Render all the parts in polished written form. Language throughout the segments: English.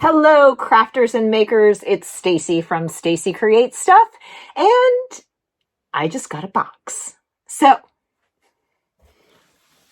Hello, crafters and makers. It's Stacy from Stacy Creates Stuff, and I just got a box. So,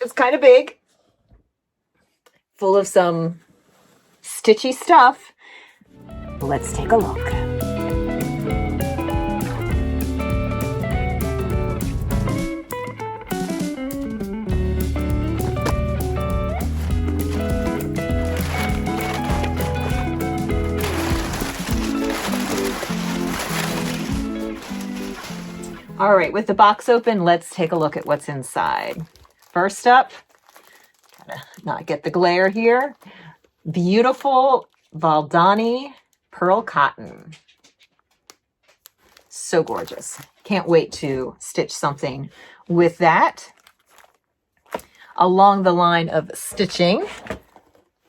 it's kind of big, full of some stitchy stuff. Let's take a look. All right, with the box open, let's take a look at what's inside. First up, try to not get the glare here. Beautiful Valdani pearl cotton. So gorgeous. Can't wait to stitch something with that. Along the line of stitching,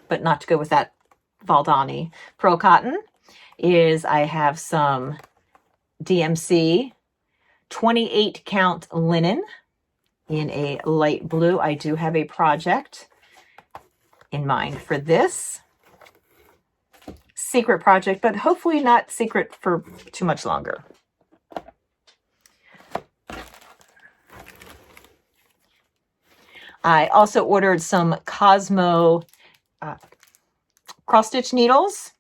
but not to go with that Valdani pearl cotton, is I have some DMC 28 count linen in a light blue. I do have a project in mind for this. Secret project, but hopefully not secret for too much longer. I also ordered some Cosmo cross stitch needles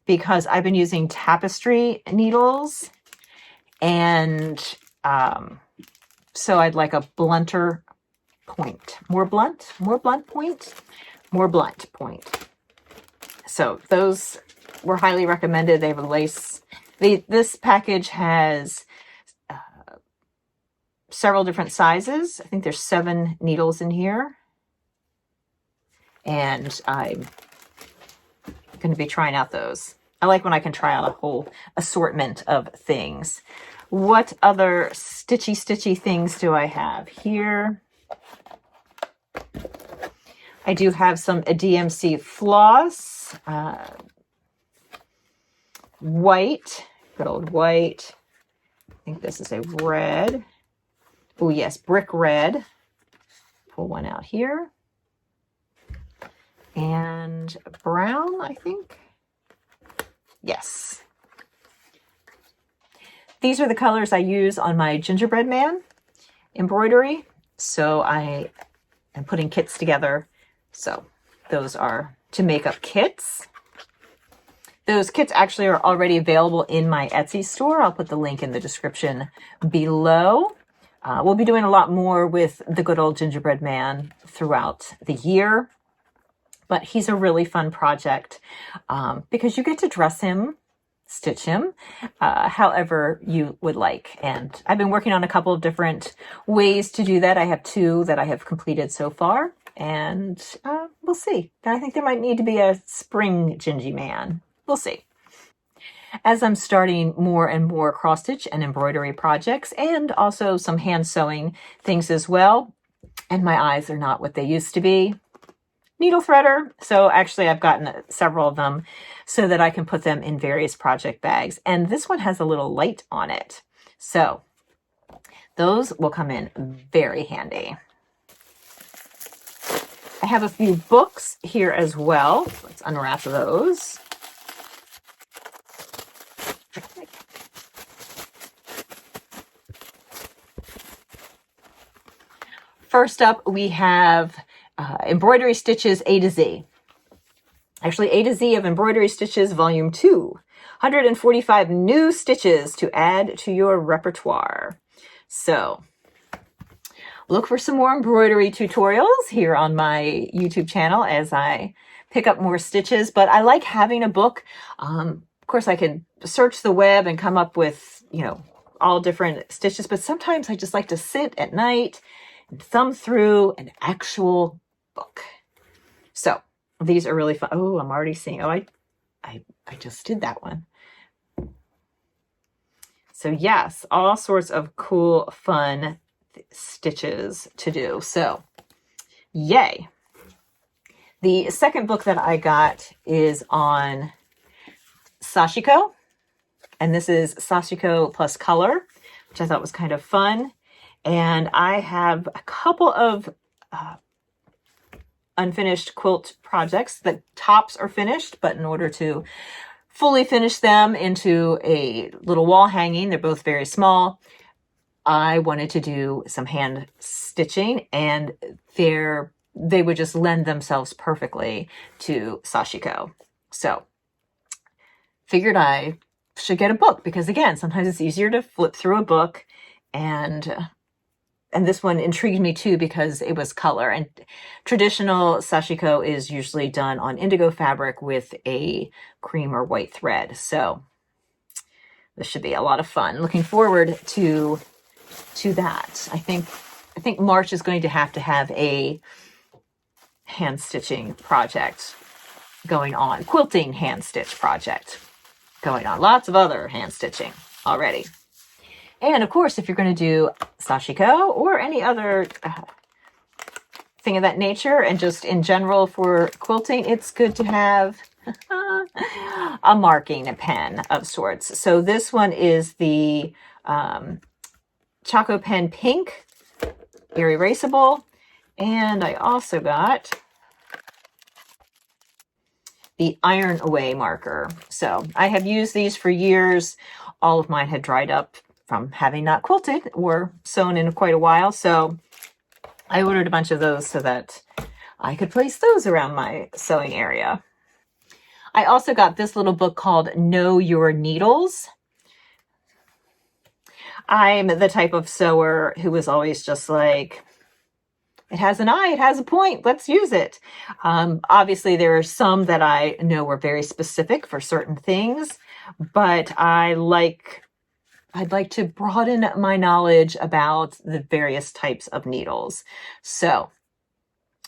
because I've been using tapestry needles, and so I'd like a blunter point. More blunt point. So those were highly recommended. They have a lace. This package has several different sizes. I think there's 7 needles in here. And I'm going to be trying out those. I like when I can try out a whole assortment of things. What other stitchy things do I have here? I do have some DMC floss. White, good old white. I think this is a red. Oh yes, brick red. Pull one out here. And brown, I think. Yes. These are the colors I use on my gingerbread man embroidery. So I am putting kits together. So those are to make up kits. Those kits actually are already available in my Etsy store. I'll put the link in the description below. We'll be doing a lot more with the good old gingerbread man throughout the year. But he's a really fun project because you get to dress him, stitch him, however you would like. And I've been working on a couple of different ways to do that. I have 2 that I have completed so far. And we'll see. I think there might need to be a spring Gingy man. We'll see. As I'm starting more and more cross stitch and embroidery projects, and also some hand sewing things as well, and my eyes are not what they used to be. Needle threader. So actually I've gotten several of them so that I can put them in various project bags. And this one has a little light on it. So those will come in very handy. I have a few books here as well. Let's unwrap those. First up, we have Embroidery Stitches A to Z. Actually, A to Z of Embroidery Stitches Volume 2. 145 new stitches to add to your repertoire. So, look for some more embroidery tutorials here on my YouTube channel as I pick up more stitches. But I like having a book. Of course, I can search the web and come up with, all different stitches. But sometimes I just like to sit at night and thumb through an actual book. So these are really fun. Oh, I'm already seeing. Oh, I just did that one. So yes, all sorts of cool, fun stitches to do. So yay. The second book that I got is on Sashiko. And this is Sashiko Plus Color, which I thought was kind of fun. And I have a couple of unfinished quilt projects. The tops are finished, but in order to fully finish them into a little wall hanging, they're both very small, I wanted to do some hand stitching, and they would just lend themselves perfectly to sashiko. So figured I should get a book, because again, sometimes it's easier to flip through a book, and this one intrigued me too because it was color, and traditional sashiko is usually done on indigo fabric with a cream or white thread. So this should be a lot of fun. Looking forward to that. I think March is going to have a hand stitching project going on, quilting hand stitch project going on. Lots of other hand stitching already. And of course, if you're going to do sashiko or any other thing of that nature, and just in general for quilting, it's good to have a marking pen of sorts. So this one is the Choco Pen Pink, air erasable. And I also got the Iron Away marker. So I have used these for years. All of mine had dried up from having not quilted or sewn in quite a while. So I ordered a bunch of those so that I could place those around my sewing area. I also got this little book called Know Your Needles. I'm the type of sewer who was always just like, it has an eye, it has a point, let's use it. Obviously, there are some that I know were very specific for certain things, but I'd like to broaden my knowledge about the various types of needles. So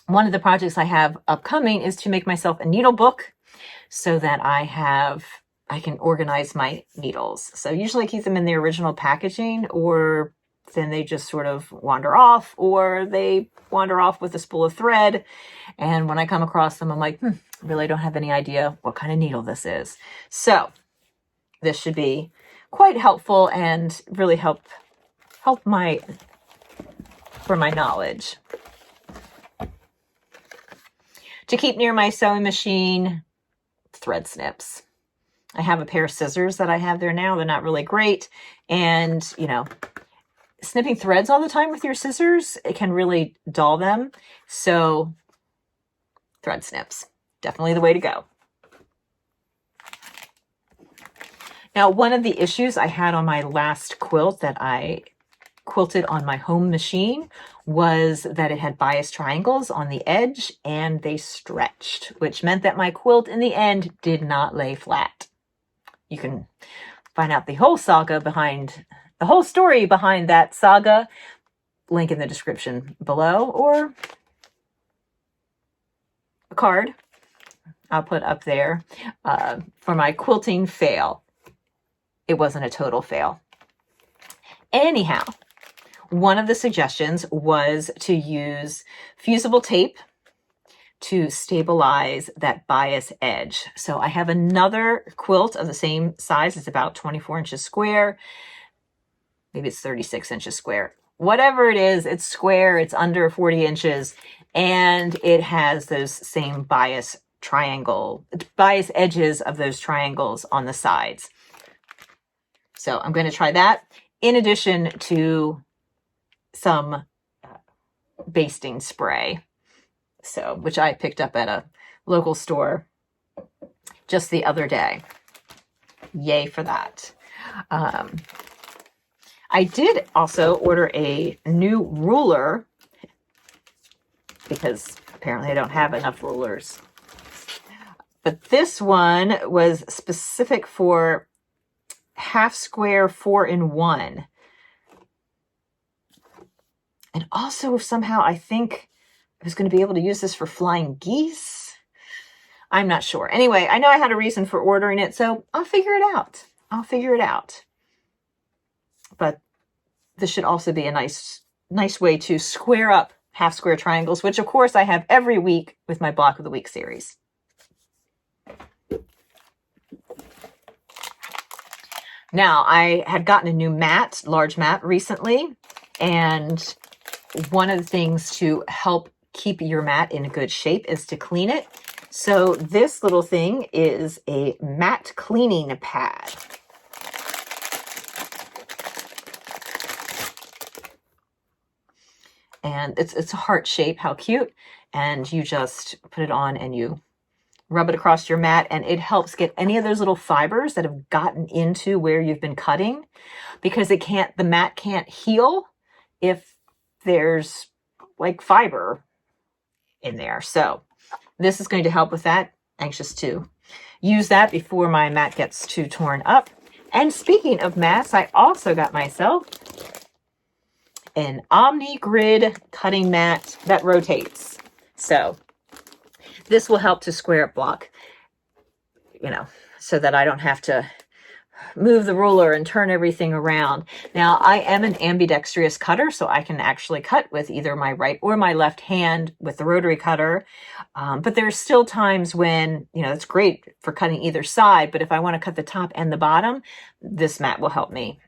one of the projects I have upcoming is to make myself a needle book so that I can organize my needles. So usually I keep them in the original packaging, or then they just sort of wander off, or they wander off with a spool of thread. And when I come across them, I'm like, I really don't have any idea what kind of needle this is. So this should be quite helpful and really help for my knowledge. To keep near my sewing machine, thread snips. I have a pair of scissors that I have there now. They're not really great. And, snipping threads all the time with your scissors, it can really dull them. So thread snips, definitely the way to go. Now, one of the issues I had on my last quilt that I quilted on my home machine was that it had bias triangles on the edge and they stretched, which meant that my quilt in the end did not lay flat. You can find out the whole story behind that saga, link in the description below, or a card I'll put up there for my quilting fail. It wasn't a total fail. Anyhow, one of the suggestions was to use fusible tape to stabilize that bias edge. So I have another quilt of the same size. It's about 24 inches square. Maybe it's 36 inches square. Whatever it is, it's square, it's under 40 inches, and it has those same bias edges of those triangles on the sides. So I'm going to try that in addition to some basting spray. So, which I picked up at a local store just the other day. Yay for that. I did also order a new ruler because apparently I don't have enough rulers. But this one was specific for half square 4-in-1. And also somehow I think I was going to be able to use this for flying geese. I'm not sure. Anyway, I know I had a reason for ordering it, so I'll figure it out. But this should also be a nice way to square up half square triangles, which of course I have every week with my Block of the Week series. Now, I had gotten a new mat, large mat recently, and one of the things to help keep your mat in good shape is to clean it. So this little thing is a mat cleaning pad. And it's a heart shape, how cute. And you just put it on and you rub it across your mat, and it helps get any of those little fibers that have gotten into where you've been cutting, because the mat can't heal if there's like fiber in there. So this is going to help with that. Anxious to use that before my mat gets too torn up. And speaking of mats, I also got myself an OmniGrid cutting mat that rotates. So this will help to square up block, so that I don't have to move the ruler and turn everything around. Now, I am an ambidextrous cutter, so I can actually cut with either my right or my left hand with the rotary cutter. But there's still times when, it's great for cutting either side, but if I want to cut the top and the bottom, this mat will help me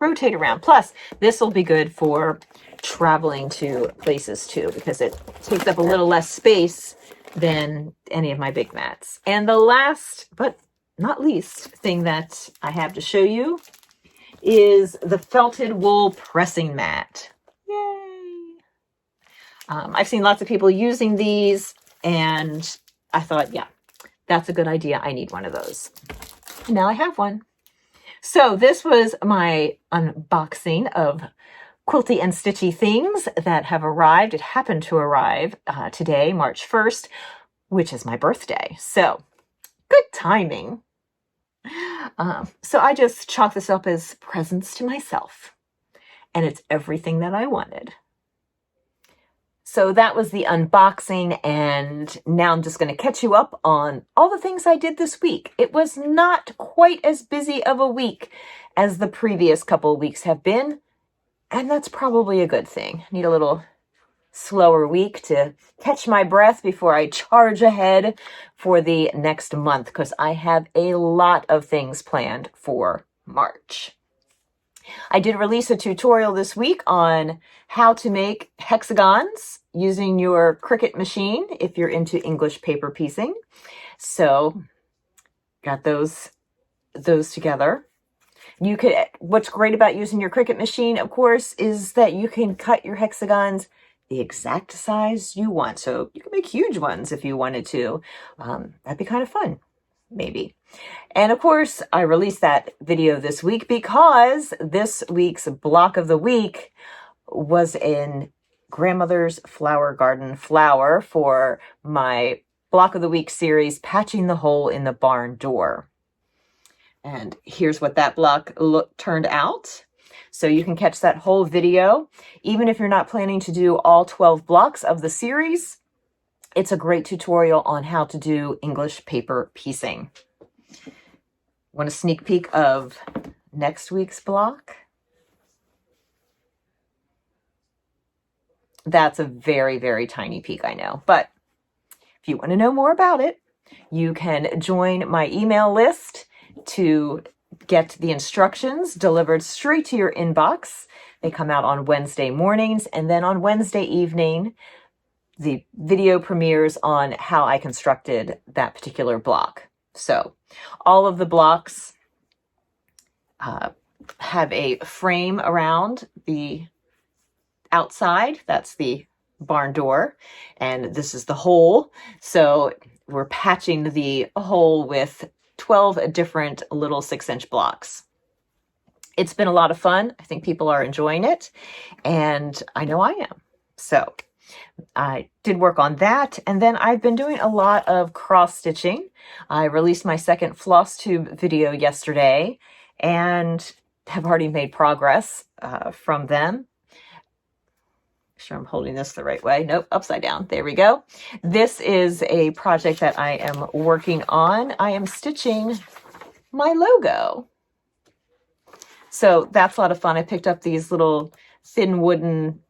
rotate around. Plus, this will be good for traveling to places too, because it takes up a little less space than any of my big mats. And the last, but not least, thing that I have to show you is the felted wool pressing mat. Yay! I've seen lots of people using these, and I thought, yeah, that's a good idea. I need one of those. And now I have one. So this was my unboxing of quilty and stitchy things that have arrived. It happened to arrive today, March 1st, which is my birthday. So good timing. So I just chalk this up as presents to myself. And it's everything that I wanted. So that was the unboxing, and now I'm just going to catch you up on all the things I did this week. It was not quite as busy of a week as the previous couple of weeks have been, and that's probably a good thing. I need a little slower week to catch my breath before I charge ahead for the next month, because I have a lot of things planned for March. I did release a tutorial this week on how to make hexagons using your Cricut machine if you're into English paper piecing. So got those together. What's great about using your Cricut machine, of course, is that you can cut your hexagons the exact size you want. So you can make huge ones if you wanted to. That'd be kind of fun, maybe. And of course, I released that video this week because this week's block of the week was in Grandmother's Flower Garden Flower for my block of the week series, Patching the Hole in the Barn Door. And here's what that block turned out. So you can catch that whole video. Even if you're not planning to do all 12 blocks of the series, it's a great tutorial on how to do English paper piecing. Want a sneak peek of next week's block? That's a very, very tiny peek, I know. But if you want to know more about it, you can join my email list to get the instructions delivered straight to your inbox. They come out on Wednesday mornings, and then on Wednesday evening, the video premieres on how I constructed that particular block. So all of the blocks have a frame around the outside. That's the barn door, and this is the hole. So we're patching the hole with 12 different little 6-inch blocks. It's been a lot of fun. I think people are enjoying it, and I know I am. So I did work on that, and then I've been doing a lot of cross stitching. I released my second floss tube video yesterday and have already made progress from them. Make sure I'm holding this the right way. Nope, upside down. There we go. This is a project that I am working on. I am stitching my logo. So that's a lot of fun. I picked up these little thin wooden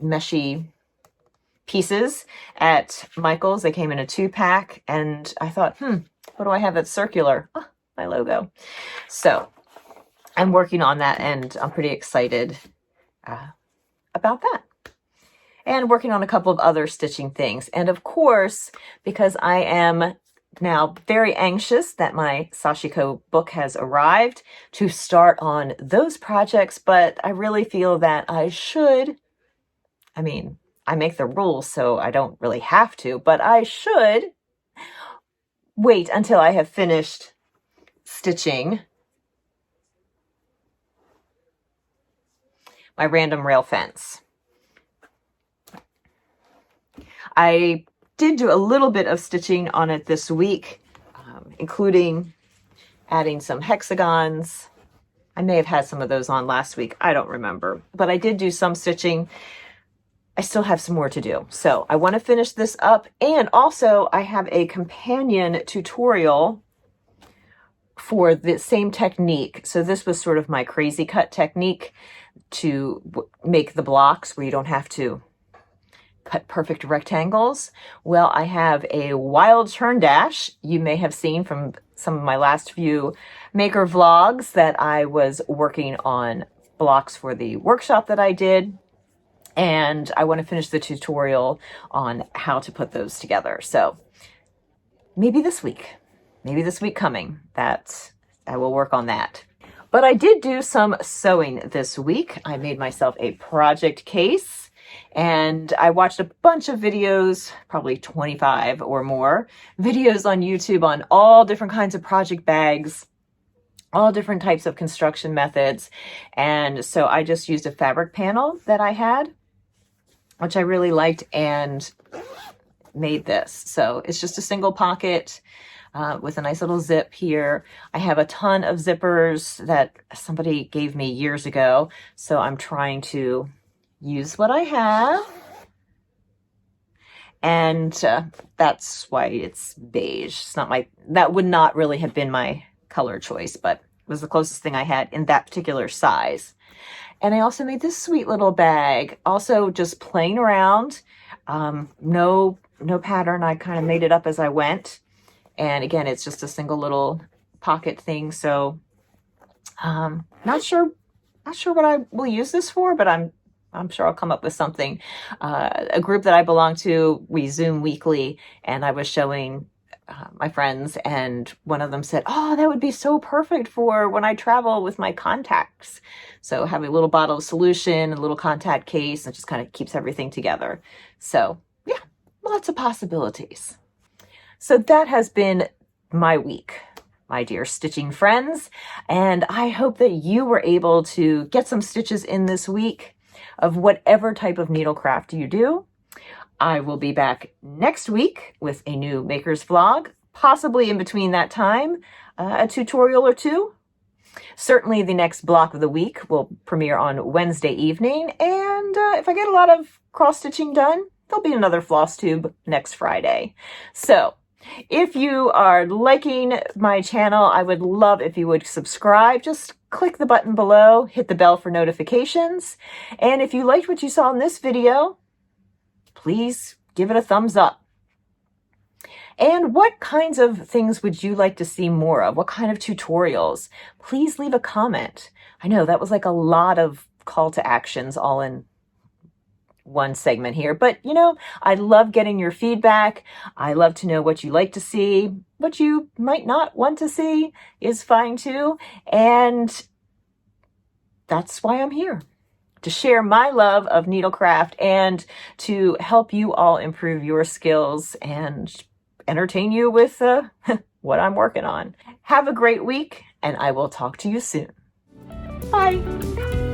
meshy pieces at Michael's. They came in a 2-pack, and I thought, what do I have that's circular? Oh, my logo. So I'm working on that, and I'm pretty excited about that. and working on a couple of other stitching things. And of course, because I am now very anxious that my Sashiko book has arrived, to start on those projects, but I really feel that I should, I mean, I make the rules, so I don't really have to, but I should wait until I have finished stitching my random rail fence. I did do a little bit of stitching on it this week, including adding some hexagons. I may have had some of those on last week. I don't remember, but I did do some stitching. I still have some more to do. So I want to finish this up. And also I have a companion tutorial for the same technique. So this was sort of my crazy cut technique to make the blocks where you don't have to cut perfect rectangles. Well, I have a wild turn dash. You may have seen from some of my last few maker vlogs that I was working on blocks for the workshop that I did. And I want to finish the tutorial on how to put those together. So maybe this week coming, that I will work on that. But I did do some sewing this week. I made myself a project case and I watched a bunch of videos, probably 25 or more videos on YouTube on all different kinds of project bags, all different types of construction methods. And so I just used a fabric panel that I had, which I really liked, and made this. So it's just a single pocket with a nice little zip here. I have a ton of zippers that somebody gave me years ago, so I'm trying to use what I have. And that's why it's beige. It's not that would not really have been my color choice, but it was the closest thing I had in that particular size. And I also made this sweet little bag, also just playing around, no pattern. I kind of made it up as I went. And again, it's just a single little pocket thing. So not sure what I will use this for, but I'm sure I'll come up with something. A group that I belong to, we Zoom weekly, and I was showing my friends, and one of them said, "Oh, that would be so perfect for when I travel with my contacts." So having a little bottle of solution, a little contact case, it just kind of keeps everything together. So yeah, lots of possibilities. So that has been my week, my dear stitching friends, and I hope that you were able to get some stitches in this week of whatever type of needlecraft you do. I will be back next week with a new Makers vlog, possibly in between that time, a tutorial or two. Certainly the next block of the week will premiere on Wednesday evening, and if I get a lot of cross-stitching done, there'll be another floss tube next Friday. So if you are liking my channel, I would love if you would subscribe. Just click the button below, hit the bell for notifications. And if you liked what you saw in this video, please give it a thumbs up. And what kinds of things would you like to see more of? What kind of tutorials? Please leave a comment. I know that was like a lot of call to actions all in one segment here, but you know, I love getting your feedback. I love to know what you like to see. What you might not want to see is fine too. And that's why I'm here, to share my love of needlecraft and to help you all improve your skills and entertain you with what I'm working on. Have a great week, and I will talk to you soon. Bye.